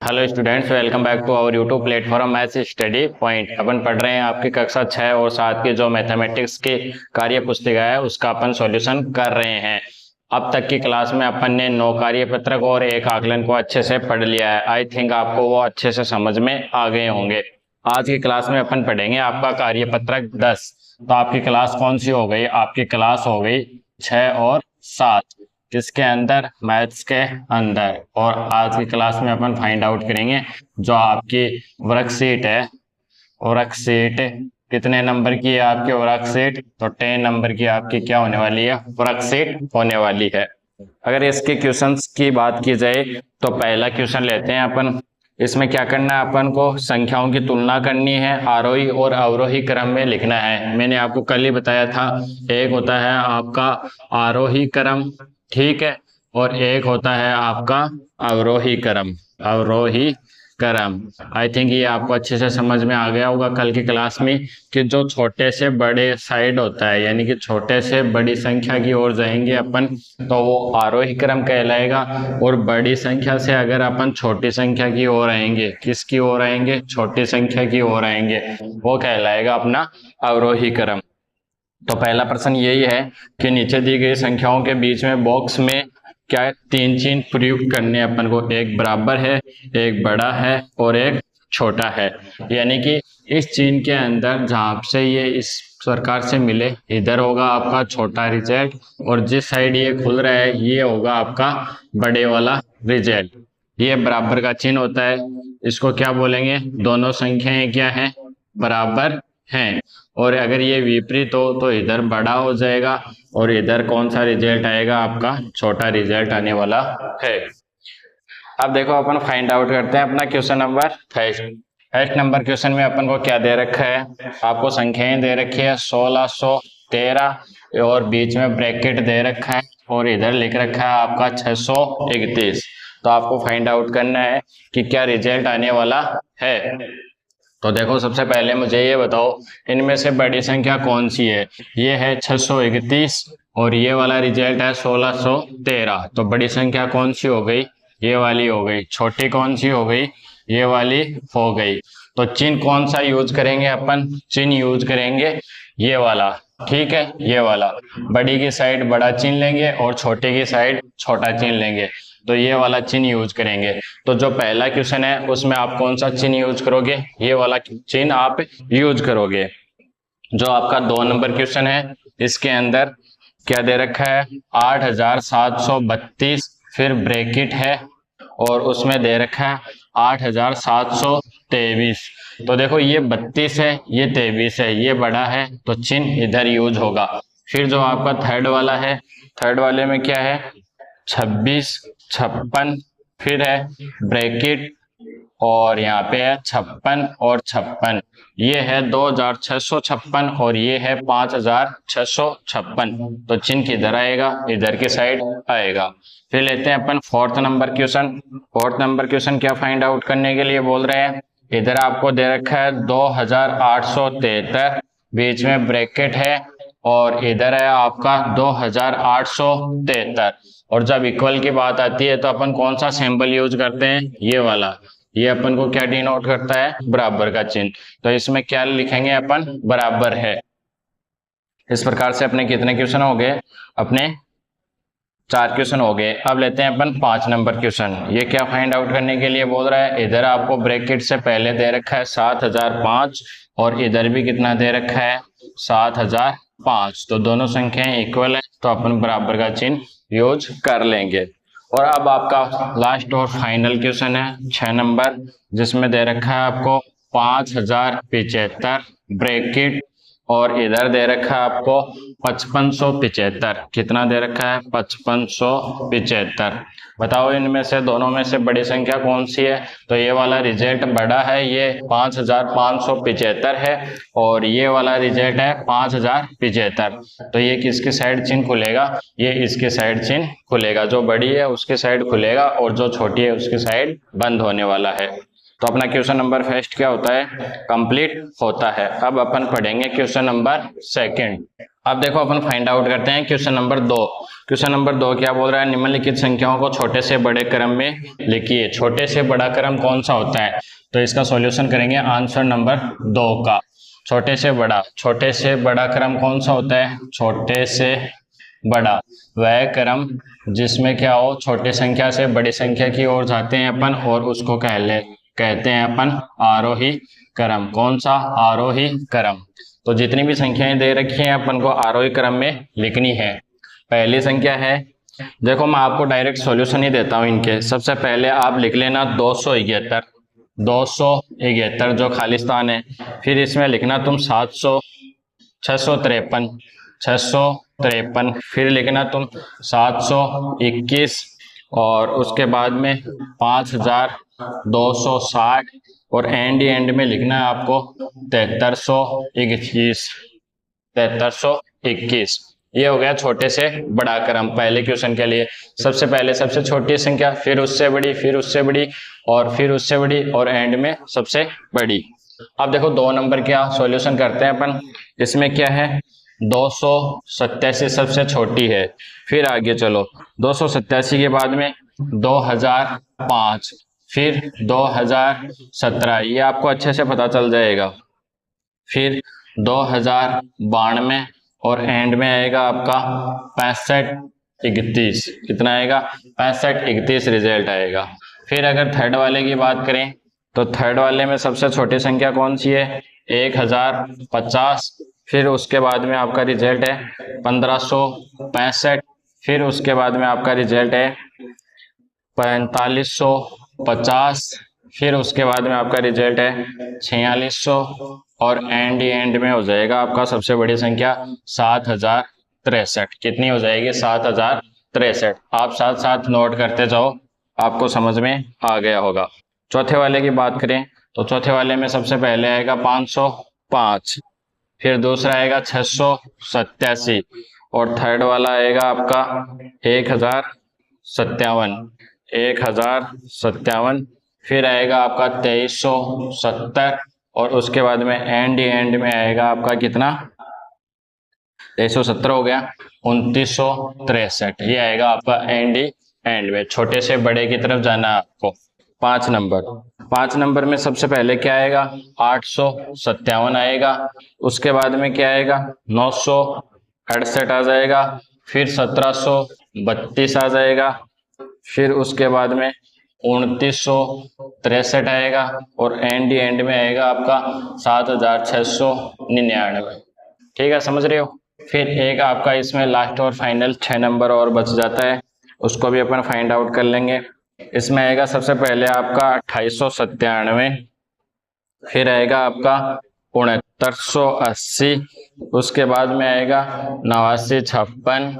Hello students, welcome back to our YouTube platform maths study point. अपन पढ़ रहे हैं आपकी कक्षा 6 और 7 की जो मैथमेटिक्स की कार्य पुस्तिका है उसका अपन सॉल्यूशन कर रहे हैं। अब तक की क्लास में अपन ने 9 कार्य पत्रक और 1 आकलन को अच्छे से पढ़ लिया है। आई थिंक आपको वो अच्छे से समझ में आ गए होंगे। आज की क्लास में अपन पढ़ेंगे आपका कार्य पत्रक 10। तो आपकी क्लास कौन सी हो गई? आपकी क्लास हो गई 6 और 7, किसके अंदर? मैथ्स के अंदर। और आज की क्लास में अपन फाइंड आउट करेंगे जो आपकी वर्कशीट है। वर्कशीट कितने नंबर की है आपकी वर्कशीट? तो 10 नंबर की आपकी क्या होने वाली है? वर्कशीट होने वाली है। अगर इसके क्वेश्चंस की बात की जाए तो पहला क्वेश्चन लेते हैं अपन। इसमें क्या करना है अपन को? संख्याओं की तुलना करनी है, आरोही और अवरोही क्रम में लिखना है। मैंने आपको कल ही बताया था, एक होता है आपका आरोही क्रम, ठीक है, और एक होता है आपका अवरोही क्रम। अवरोही क्रम, आई थिंक ये आपको अच्छे से समझ में आ गया होगा कल की क्लास में कि जो छोटे से बड़े साइड होता है, यानी कि छोटे से बड़ी संख्या की ओर जाएंगे अपन तो वो आरोही क्रम कहलाएगा। और बड़ी संख्या से अगर अपन छोटी संख्या की ओर आएंगे, किसकी ओर आएंगे? छोटी संख्या की ओर आएंगे, वो कहलाएगा अपना अवरोही क्रम। तो पहला प्रश्न यही है कि नीचे दी गई संख्याओं के बीच में बॉक्स में क्या 3 चिन्ह प्रयुक्त करने अपन को? एक बराबर है, एक बड़ा है और एक छोटा है। यानी कि इस चिन्ह के अंदर जहां से ये इस प्रकार से मिले, इधर होगा आपका छोटा रिजल्ट और जिस साइड ये खुल रहा है ये होगा आपका बड़े वाला रिजल्ट। ये बराबर का चिन्ह होता है, इसको क्या बोलेंगे? दोनों संख्याएं क्या है? बराबर हैं। और अगर ये विपरीत हो तो इधर बड़ा हो जाएगा और इधर कौन सा रिजल्ट आएगा? आपका छोटा रिजल्ट आने वाला है। अब देखो अपन फाइंड आउट करते हैं अपना question number first number question में अपन को क्या दे रखा है? आपको संख्याएं दे रखी है 1613 और बीच में ब्रैकेट दे रखा है और इधर लिख रखा है आपका 631। तो आपको फाइंड आउट करना है कि क्या रिजल्ट आने वाला है। तो देखो सबसे पहले मुझे ये बताओ, इनमें से बड़ी संख्या कौन सी है? ये है 631 और ये वाला रिजल्ट है 1613। तो बड़ी संख्या कौन सी हो गई? ये वाली हो गई। छोटी कौन सी हो गई? ये वाली हो गई। तो चिन्ह कौन सा यूज करेंगे अपन? चिन्ह यूज करेंगे ये वाला, ठीक है, ये वाला। बड़ी की साइड बड़ा चिन्ह लेंगे और छोटे की साइड छोटा चिन्ह लेंगे। तो ये वाला चिन्ह यूज करेंगे। तो जो पहला क्वेश्चन है उसमें आप कौन सा चिन्ह यूज करोगे? ये वाला चिन्ह आप यूज करोगे। जो आपका 2 नंबर क्वेश्चन है इसके अंदर क्या दे रखा है? 8732, फिर ब्रैकेट है और उसमें दे रखा है 8723। तो देखो ये 32 है, ये 23 है, ये बड़ा है तो चिन्ह इधर यूज होगा। फिर जो आपका थर्ड वाला है, थर्ड वाले में क्या है? 26 56, फिर है ब्रैकेट और यहाँ पे है 56 और 56। ये है 2656 और ये है 5656। तो चिन्ह किधर आएगा? इधर की साइड आएगा। फिर लेते हैं अपन fourth number question. Fourth number question क्या फाइंड आउट करने के लिए बोल रहे हैं? इधर आपको दे रखा है 2873, बीच में ब्रैकेट है और इधर है आपका 2873। और जब इक्वल की बात आती है तो अपन कौन सा सिंबल यूज करते हैं? ये वाला। ये अपन को क्या डिनोट करता है? बराबर का चिन्ह। तो इसमें क्या लिखेंगे अपन? बराबर है। इस प्रकार से अपने कितने क्वेश्चन हो गए? अपने 4 क्वेश्चन हो गए। अब लेते हैं अपन 5 नंबर क्वेश्चन। ये क्या फाइंड आउट करने के लिए बोल रहा है? इधर आपको ब्रैकेट से पहले दे रखा है 7005 और इधर भी कितना दे रखा है? 7005। तो दोनों संख्याएं इक्वल है तो अपन बराबर का चिन्ह यूज कर लेंगे। और अब आपका लास्ट और फाइनल क्वेश्चन है 6 नंबर, जिसमें दे रखा है आपको 5075 ब्रैकेट और इधर दे रखा है आपको 5575। कितना दे रखा है? 5575। बताओ इनमें से दोनों में से बड़ी संख्या कौन सी है? तो ये वाला रिजल्ट बड़ा है, ये 5575 है और ये वाला रिजल्ट है 5075। तो ये किसकी साइड चिन्ह खुलेगा? ये इसके साइड चिन्ह खुलेगा। जो बड़ी है उसके साइड खुलेगा और जो छोटी है उसके साइड बंद होने वाला है। तो अपना क्वेश्चन नंबर फर्स्ट क्या होता है? कंप्लीट होता है। अब अपन पढ़ेंगे क्वेश्चन नंबर सेकंड। अब देखो अपन फाइंड आउट करते हैं क्वेश्चन नंबर 2। क्वेश्चन नंबर 2 क्या बोल रहा है, निम्नलिखित संख्याओं को छोटे से बड़े क्रम में लिखिए। छोटे से बड़ा क्रम कौन सा होता है, तो इसका सॉल्यूशन करेंगे आंसर नंबर 2 का। छोटे से बड़ा क्रम कौन सा होता है, छोटे से बड़ा वह क्रम जिसमें क्या हो, छोटी संख्या से बड़ी संख्या की ओर जाते हैं अपन, और उसको कहते हैं अपन आरोही क्रम। कौन सा, आरोही क्रम। तो जितनी भी संख्याएं दे रखी हैं अपन को आरोही क्रम में लिखनी है। पहली संख्या है, देखो मैं आपको डायरेक्ट सॉल्यूशन ही देता हूं इनके। सबसे पहले आप लिख लेना 271 जो खाली स्थान है। फिर इसमें लिखना तुम 653, फिर लिखना तुम 721, और उसके बाद में 5260, और एंड में लिखना है आपको 7321। ये हो गया छोटे से बड़ा क्रम पहले क्वेश्चन के लिए। सबसे पहले सबसे छोटी संख्या, फिर उससे बड़ी, फिर उससे बड़ी, और फिर उससे बड़ी, और एंड में सबसे बड़ी। अब देखो 2 नंबर क्या सॉल्यूशन करते हैं अपन। इसमें क्या है, 287 सबसे छोटी है। फिर आगे चलो, 287 के बाद में 2005, फिर 2017, ये आपको अच्छे से पता चल जाएगा। फिर 2092, और एंड में आएगा आपका 6531। कितना आएगा, 6531 रिजल्ट आएगा। फिर अगर थर्ड वाले की बात करें, तो थर्ड वाले में सबसे छोटी संख्या कौन सी है, 1050। फिर उसके बाद में आपका रिजल्ट है 1565। फिर उसके बाद में आपका रिजल्ट है 4550। फिर उसके बाद में आपका रिजल्ट है 4600, और एंड में हो जाएगा आपका सबसे बड़ी संख्या 7063। कितनी हो जाएगी, 7063। आप साथ साथ नोट करते जाओ, आपको समझ में आ गया होगा। चौथे वाले की बात करें, तो चौथे वाले में सबसे पहले आएगा 505, फिर दूसरा आएगा 687, और थर्ड वाला आएगा आपका 1057। फिर आएगा आपका 2370, और उसके बाद में एंड में आएगा आपका कितना, 2370 हो गया, 2963। ये आएगा आपका एंड में। छोटे से बड़े की तरफ जाना है आपको। 5 नंबर में सबसे पहले क्या आएगा, 857 आएगा। उसके बाद में क्या आएगा, 968 आ जाएगा। फिर 1732 आ जाएगा। फिर उसके बाद में 2963 आएगा, और एंड में आएगा आपका 7699। ठीक है, समझ रहे हो। फिर एक आपका इसमें लास्ट और फाइनल 6 नंबर और बच जाता है, उसको भी अपन फाइंड आउट कर लेंगे। इसमें आएगा सबसे पहले आपका 2897, फिर आएगा आपका 6980, उसके बाद में आएगा 8956,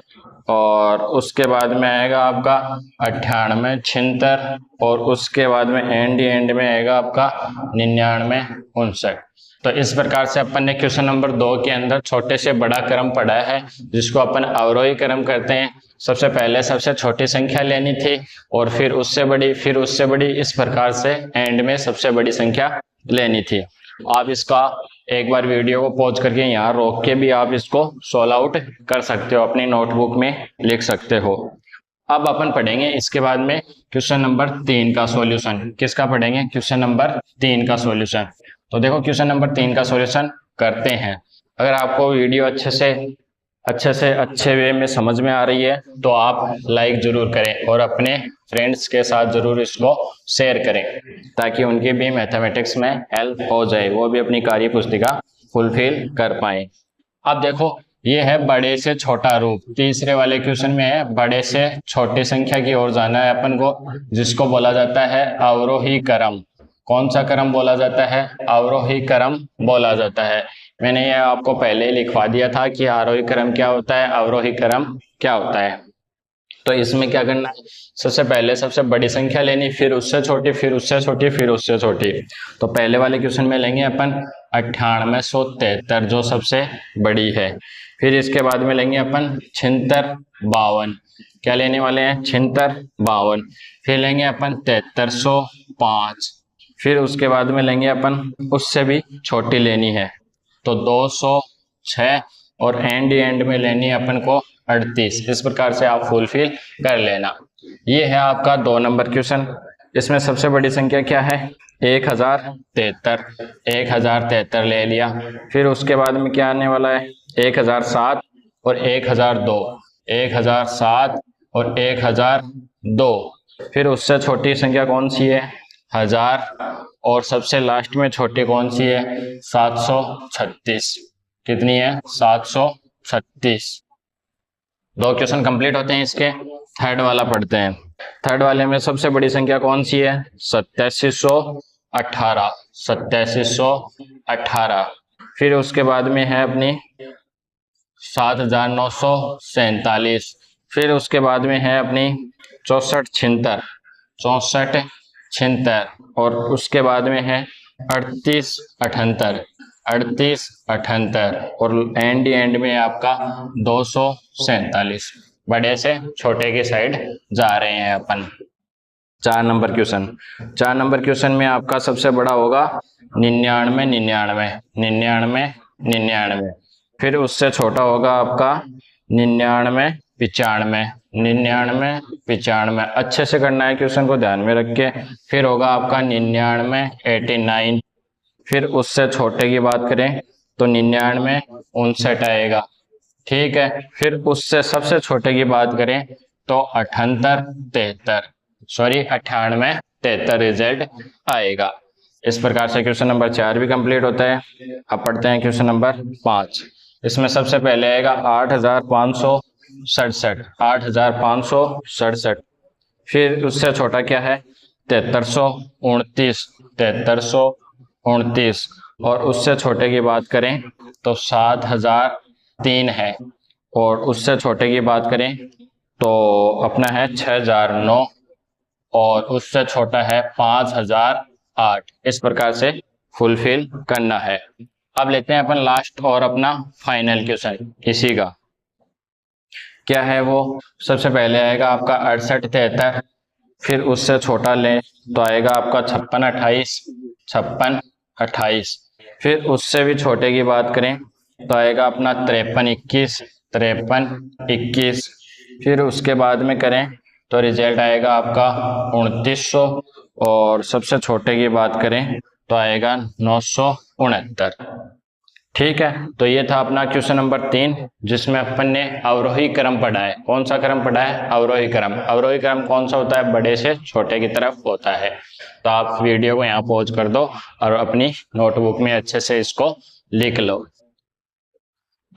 और उसके बाद में आएगा आपका 9876, और उसके बाद में एंड में आएगा आपका 9959। तो इस प्रकार से अपन ने क्वेश्चन नंबर 2 के अंदर छोटे से बड़ा क्रम पढ़ा है, जिसको अपन अवरोही क्रम करते हैं। सबसे पहले सबसे छोटी संख्या लेनी थी, और फिर उससे बड़ी, फिर उससे बड़ी, इस प्रकार से एंड में सबसे बड़ी संख्या लेनी थी। आप इसका एक बार वीडियो को पॉज करके यहाँ रोक के भी आप इसको सॉल्व आउट कर सकते हो, अपनी नोटबुक में लिख सकते हो। अब अपन पढ़ेंगे इसके बाद में क्वेश्चन नंबर 3 का सॉल्यूशन। किसका पढ़ेंगे, क्वेश्चन नंबर 3 का सॉल्यूशन। तो देखो क्वेश्चन नंबर 3 का सॉल्यूशन करते हैं। अगर आपको वीडियो अच्छे वे में समझ में आ रही है, तो आप लाइक जरूर करें, और अपने फ्रेंड्स के साथ जरूर इसको शेयर करें, ताकि उनकी भी मैथमेटिक्स में हेल्प हो जाए, वो भी अपनी कार्य पुस्तिका फुलफिल कर पाए। अब देखो ये है बड़े से छोटा रूप। तीसरे वाले क्वेश्चन में है बड़े से छोटी संख्या की ओर जाना है अपन को, जिसको बोला जाता है अवरोही क्रम। कौन सा क्रम बोला जाता है, अवरोही क्रम बोला जाता है। मैंने ये आपको पहले ही लिखवा दिया था कि आरोही क्रम क्या होता है, अवरोही क्रम क्या होता है। तो इसमें क्या करना है, सबसे पहले सबसे बड़ी संख्या लेनी, फिर उससे छोटी, फिर उससे छोटी, फिर उससे छोटी। तो पहले वाले क्वेश्चन में लेंगे अपन 9873, जो सबसे बड़ी है। फिर इसके बाद में लेंगे अपन 7652, क्या लेने वाले हैं, 7652। फिर लेंगे अपन 7305। फिर उसके बाद में लेंगे अपन उससे भी छोटी लेनी है, तो 206, और एंड में लेनी है अपन को 38। इस प्रकार से आप फुलफिल कर लेना। ये है आपका 2 नंबर क्वेश्चन। इसमें सबसे बड़ी संख्या क्या है? 1073। 1073 ले लिया। फिर उसके बाद में क्या आने वाला है? 1007 और 1002। 1007 और 1002। फिर उससे छोटी संख्या कौन सी है? 1000। और सबसे लास्ट में छोटी कौन सी है? 736। कितनी है? 736। 2 क्वेश्चन कंप्लीट होते हैं इसके। थर्ड वाला पढ़ते हैं। थर्ड वाले में सबसे बड़ी संख्या कौन सी है? 8718। 8718। फिर उसके बाद में है अपनी 7947। फिर उसके बाद में है अपनी 6476। 6476। और उसके बाद में है 3878। 3878। और एंड में आपका 247। बड़े से छोटे की साइड जा रहे हैं अपन। 4 नंबर क्वेश्चन। 4 नंबर क्वेश्चन में आपका सबसे बड़ा होगा 99 99 99 99। फिर उससे छोटा होगा आपका 99 95 99 95। अच्छे से करना है क्वेश्चन को ध्यान में रख के। फिर होगा आपका 99 89। फिर उससे छोटे की बात करें तो 99 59 आएगा। ठीक है। फिर उससे सबसे छोटे की बात करें तो 78 73, सॉरी 98 73 रिजल्ट आएगा। इस प्रकार से क्वेश्चन नंबर 4 भी कंप्लीट होता है। अब पढ़ते हैं क्वेश्चन नंबर 5। इसमें सबसे पहले आएगा 8567। 8567। फिर उससे छोटा क्या है? 7329। 7329। और उससे छोटे की बात करें तो 7003 है। और उससे छोटे की बात करें तो अपना है 6009। और उससे छोटा है 5008। इस प्रकार से फुलफिल करना है। अब लेते हैं अपन लास्ट और अपना फाइनल क्वेश्चन इसी का। क्या है वो? सबसे पहले आएगा आपका 6873। फिर उससे छोटा लें तो आएगा आपका 5628। 5628। फिर उससे भी छोटे की बात करें तो आएगा अपना 5321। 5321। फिर उसके बाद में करें तो रिजल्ट आएगा आपका 2900। और सबसे छोटे की बात करें तो आएगा 969। ठीक है। तो ये था अपना क्वेश्चन नंबर 3, जिसमें अपन ने अवरोही क्रम पढ़ा है। कौन सा क्रम पढ़ा है? अवरोही क्रम। अवरोही क्रम कौन सा होता है? बड़े से छोटे की तरफ होता है। तो आप वीडियो को यहाँ पॉज कर दो और अपनी नोटबुक में अच्छे से इसको लिख लो।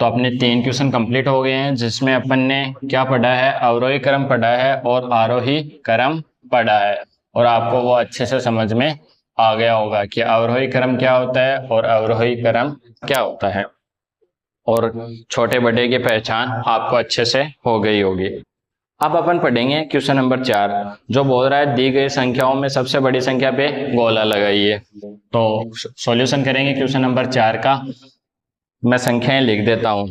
तो अपने 3 क्वेश्चन कंप्लीट हो गए हैं, जिसमें अपन ने क्या पढ़ा है? अवरोही क्रम पढ़ा है और आरोही क्रम पढ़ा है। और आपको वो अच्छे से समझ में आ गया होगा कि अवरोही क्रम क्या होता है और अवरोही क्रम क्या होता है। और छोटे बड़े की पहचान आपको अच्छे से हो गई होगी। अब अपन पढ़ेंगे क्वेश्चन नंबर 4, जो बोल रहा है दी गई संख्याओं में सबसे बड़ी संख्या पे गोला लगाइए। तो सॉल्यूशन करेंगे क्वेश्चन नंबर 4 का। मैं संख्याएं लिख देता हूँ।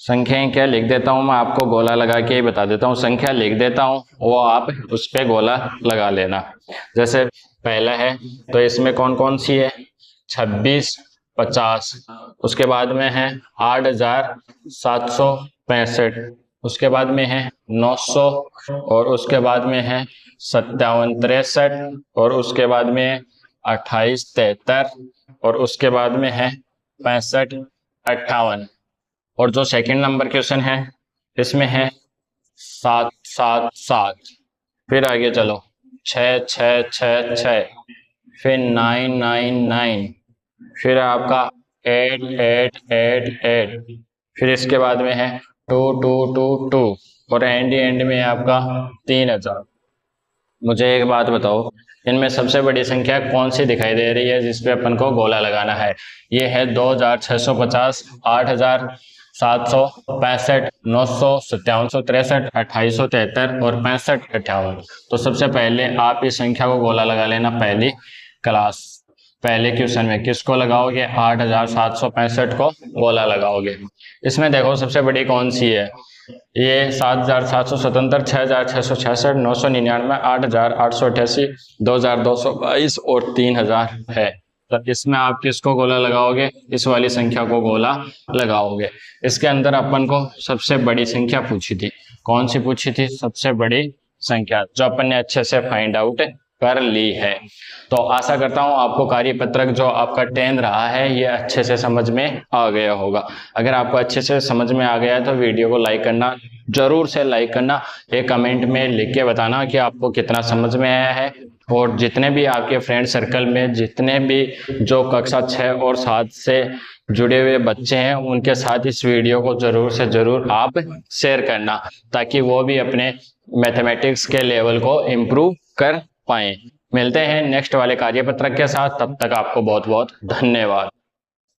संख्याएं क्या लिख देता हूँ मैं आपको गोला लगा के ही बता देता हूँ। संख्या लिख देता हूँ, वो आप उस पे गोला लगा लेना। जैसे पहला है तो इसमें कौन कौन सी है? 26 50। उसके बाद में है 8765। उसके बाद में है 900। और उसके बाद में है 5763। और उसके बाद में है 2873। और उसके बाद में है 6558। और जो सेकंड नंबर क्वेश्चन है इसमें है 777। फिर आगे चलो 6666। फिर 999। फिर आपका 8888। फिर इसके बाद में है 2222। और एंड में आपका 3000। मुझे एक बात बताओ, इनमें सबसे बड़ी संख्या कौन सी दिखाई दे रही है जिसपे अपन को गोला लगाना है? ये है 2650, 8765, 900, 5763, 2873 और 6558। तो सबसे पहले आप इस संख्या को गोला लगा लेना। पहली क्लास पहले क्वेश्चन में किसको लगाओगे? 8765 को गोला लगाओगे। इसमें देखो सबसे बड़ी कौन सी है? ये 7777, 6666, 999, 8888, 2222 और 3000 है। तो इसमें आप किसको गोला लगाओगे, इस वाली संख्या को गोला लगाओगे। इसके अंदर अपन को सबसे बड़ी संख्या पूछी थी, कौन सी पूछी थी, सबसे बड़ी संख्या, जो अपन ने अच्छे से फाइंड आउट कर ली है। तो आशा करता हूं आपको कार्यपत्रक जो आपका 10 रहा है ये अच्छे से समझ में आ गया होगा। अगर आपको अच्छे से समझ में आ गया है तो वीडियो को लाइक करना, जरूर से लाइक करना, एक कमेंट में लिख के बताना कि आपको कितना समझ में आया है। और जितने भी आपके फ्रेंड सर्कल में जितने भी जो कक्षा 6 और 7 से जुड़े हुए बच्चे हैं उनके साथ इस वीडियो को जरूर से जरूर आप शेयर करना, ताकि वो भी अपने मैथमेटिक्स के लेवल को इम्प्रूव कर पाएं। मिलते हैं नेक्स्ट वाले कार्यपत्रक के साथ, तब तक आपको बहुत बहुत धन्यवाद।